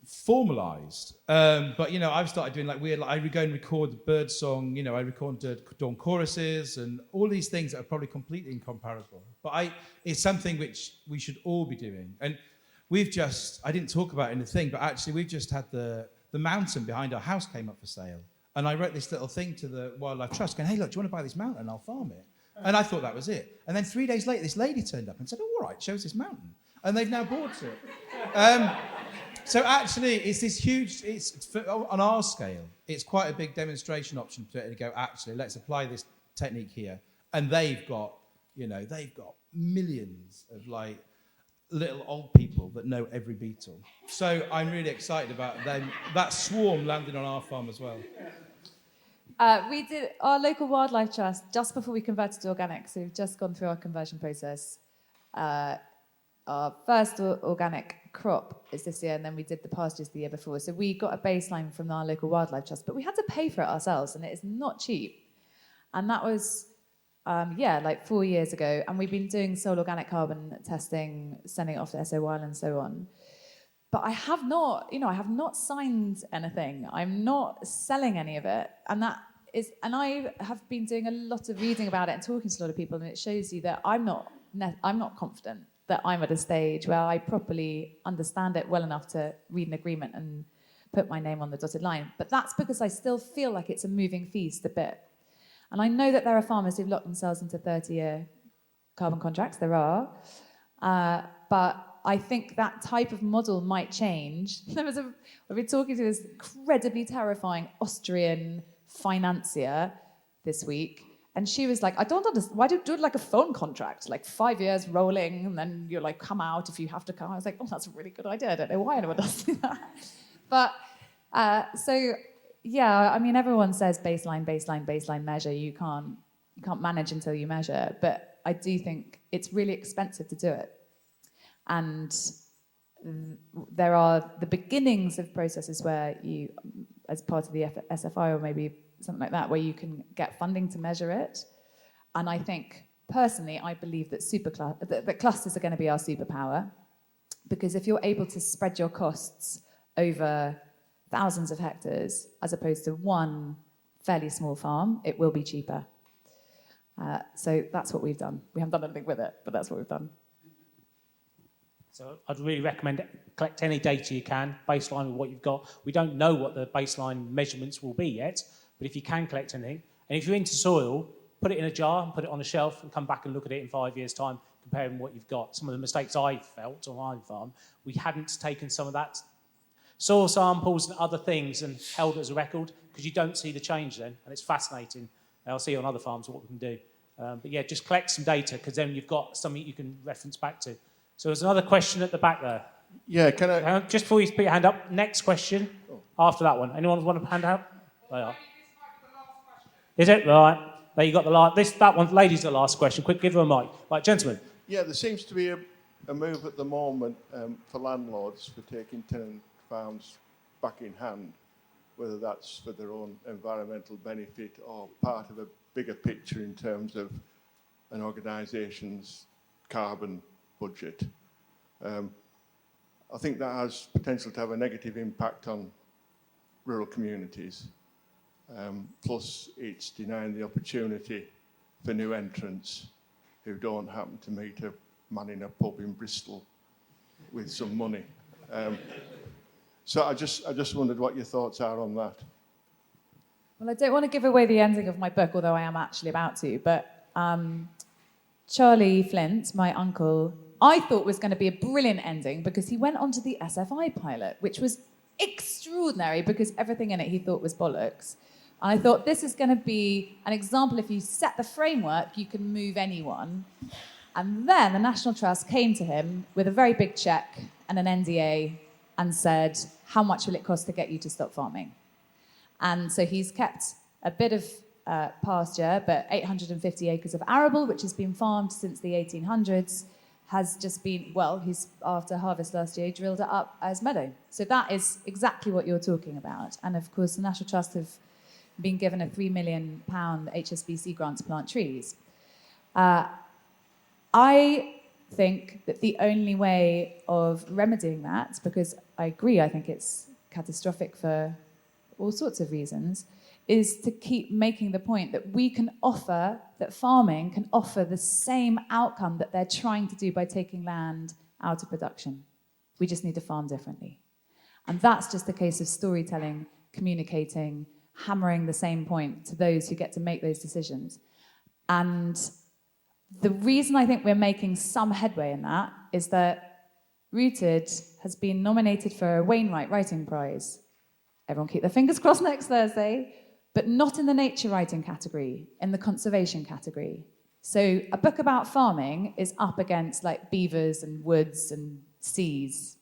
formalised. But, I've started doing like weird, I go and record the bird song, I record dawn choruses and all these things that are probably completely incomparable. But it's something which we should all be doing. And I didn't talk about it in the thing, but actually we've just had the mountain behind our house came up for sale. And I wrote this little thing to the Wildlife Trust going, hey, look, do you want to buy this mountain? I'll farm it. And I thought that was it. And then 3 days later, this lady turned up and said, oh, all right, show us this mountain. And they've now bought it. So actually, it's this huge, on our scale, it's quite a big demonstration option to go, actually, let's apply this technique here. And they've got millions of little old people that know every beetle. So I'm really excited about them. That swarm landing on our farm as well. We did our local wildlife trust just before we converted to organic, so we've just gone through our conversion process. Our first organic crop is this year, and then we did the pastures the year before. So we got a baseline from our local wildlife trust, but we had to pay for it ourselves, and it is not cheap. And that was, 4 years ago. And we've been doing soil organic carbon testing, sending it off to SOY and so on. But I have not signed anything. I'm not selling any of it. And I have been doing a lot of reading about it and talking to a lot of people, and it shows you that I'm not confident that I'm at a stage where I properly understand it well enough to read an agreement and put my name on the dotted line. But that's because I still feel like it's a moving feast a bit. And I know that there are farmers who've locked themselves into 30-year carbon contracts. There are. But I think that type of model might change. I've been talking to this incredibly terrifying Austrian financier this week, and she was like, I don't understand, why do you do it like a phone contract, like 5 years rolling, and then you're like, come out if you have to come. I was like, oh, that's a really good idea. I don't know why anyone does that. But, so, yeah, I mean, everyone says baseline measure. You can't manage until you measure. But I do think it's really expensive to do it. And there are the beginnings of processes where you, as part of the SFI or maybe something like that, where you can get funding to measure it. And I think, personally, I believe that that clusters are going to be our superpower, because if you're able to spread your costs over thousands of hectares as opposed to one fairly small farm, it will be cheaper. So that's what we've done. We haven't done anything with it, but that's what we've done. So I'd really recommend collect any data you can, baseline with what you've got. We don't know what the baseline measurements will be yet, but if you can collect anything, and if you're into soil, put it in a jar and put it on a shelf and come back and look at it in 5 years' time, comparing what you've got. Some of the mistakes I felt on my farm, we hadn't taken some of that soil samples and other things and held it as a record, because you don't see the change then, and it's fascinating. I'll see on other farms what we can do. But yeah, just collect some data, because then you've got something you can reference back to. So there's another question at the back there. Yeah, can I... Just before you put your hand up, next question after that one. Anyone want a hand up? They are. Is it? Right. There you got the last... That one, ladies, the last question. Quick, give her a mic. Right, gentlemen. Yeah, there seems to be a move at the moment for landlords for taking tenant farms back in hand, whether that's for their own environmental benefit or part of a bigger picture in terms of an organisation's carbon budget. I think that has potential to have a negative impact on rural communities. Plus, it's denying the opportunity for new entrants who don't happen to meet a man in a pub in Bristol with some money. So I just wondered what your thoughts are on that. Well, I don't want to give away the ending of my book, although I am actually about to, but Charlie Flint, my uncle, I thought was going to be a brilliant ending because he went on to the SFI pilot, which was extraordinary because everything in it he thought was bollocks. And I thought this is going to be an example, if you set the framework, you can move anyone. And then the National Trust came to him with a very big cheque and an NDA and said, how much will it cost to get you to stop farming? And so he's kept a bit of pasture, but 850 acres of arable, which has been farmed since the 1800s, has just been, well, he's, after harvest last year, drilled it up as meadow. So that is exactly what you're talking about. And of course, the National Trust have been given a £3 million HSBC grant to plant trees. I think that the only way of remedying that, because I agree, I think it's catastrophic for all sorts of reasons, is to keep making the point that we can offer, that farming can offer the same outcome that they're trying to do by taking land out of production. We just need to farm differently. And that's just a case of storytelling, communicating, hammering the same point to those who get to make those decisions. And the reason I think we're making some headway in that is that Rooted has been nominated for a Wainwright Writing Prize. Everyone keep their fingers crossed next Thursday, but not in the nature writing category, in the conservation category. So a book about farming is up against like beavers and woods and seas.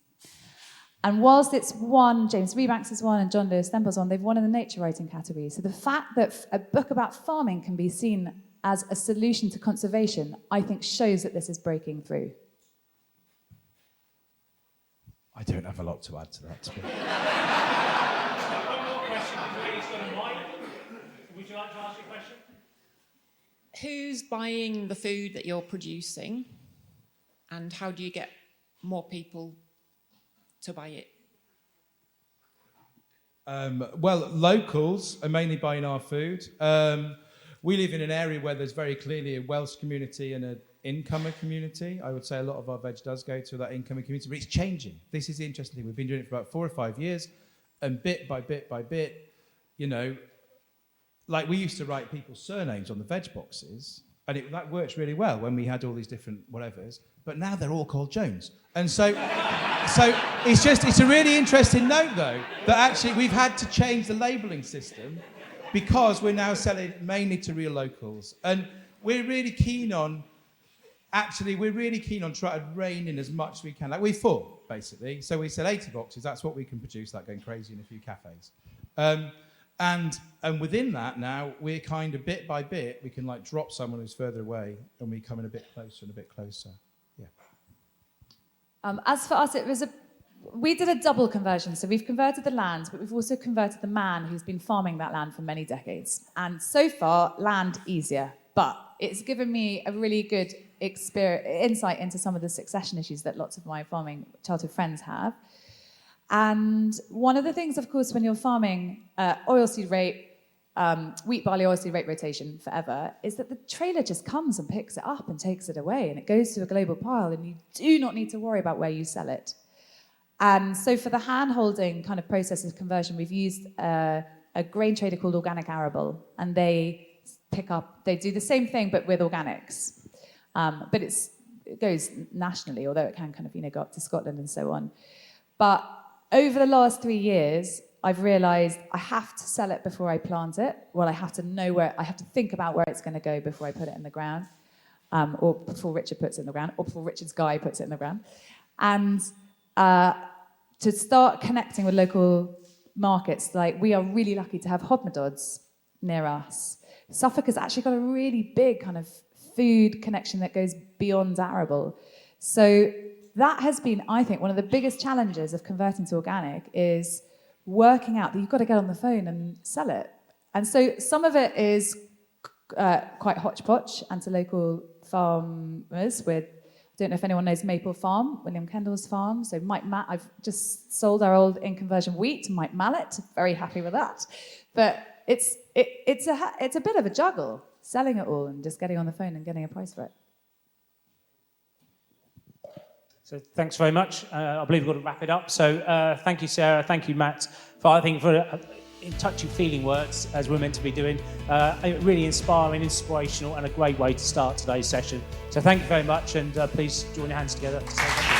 And whilst it's won, James Rebanks has won and John Lewis Stempel's won, they've won in the nature writing category. So the fact that a book about farming can be seen as a solution to conservation, I think shows that this is breaking through. I don't have a lot to add to that. One more question, please, got a mic. Would you like to ask a question? Who's buying the food that you're producing, and how do you get more people to buy it? Well, locals are mainly buying our food. We live in an area where there's very clearly a Welsh community and an incomer community. I would say a lot of our veg does go to that incomer community, but it's changing. This is the interesting thing. We've been doing it for about 4 or 5 years, and bit by bit by bit, you know, like we used to write people's surnames on the veg boxes, and that works really well when we had all these different whatevers. But now they're all called Jones, and so it's a really interesting note though that actually we've had to change the labelling system because we're now selling mainly to real locals, and we're really keen on trying to rein in as much as we can. Like we thought basically, so we sell 80 boxes. That's what we can produce. Like going crazy in a few cafes. And within that now, we're kind of bit by bit, we can like drop someone who's further away and we come in a bit closer and a bit closer. Yeah. As for us, we did a double conversion. So we've converted the land, but we've also converted the man who's been farming that land for many decades. And so far, land easier, but it's given me a really good insight into some of the succession issues that lots of my farming childhood friends have. And one of the things, of course, when you're farming oilseed rape, wheat, barley, oilseed rape rotation forever, is that the trailer just comes and picks it up and takes it away, and it goes to a global pile, and you do not need to worry about where you sell it. And so for the hand-holding kind of process of conversion, we've used a grain trader called Organic Arable, and they do the same thing, but with organics. But it goes nationally, although it can kind of, go up to Scotland and so on. But over the last 3 years, I've realised I have to sell it before I plant it. Well, I have to think about where it's going to go before I put it in the ground, or before Richard puts it in the ground, or before Richard's guy puts it in the ground. And to start connecting with local markets, like we are really lucky to have Hodmedods near us. Suffolk has actually got a really big kind of food connection that goes beyond arable. So that has been, I think, one of the biggest challenges of converting to organic is working out that you've got to get on the phone and sell it. And so some of it is quite hodgepodge and to local farmers. I don't know if anyone knows Maple Farm, William Kendall's farm. So I've just sold our old in conversion wheat to Mike Mallet. Very happy with that. But it's a bit of a juggle, selling it all and just getting on the phone and getting a price for it. So thanks very much. I believe we've got to wrap it up. So thank you, Sarah. Thank you, Matt, for touchy feeling words, as we're meant to be doing. Really inspiring, inspirational, and a great way to start today's session. So thank you very much, and please join your hands together to say thank you.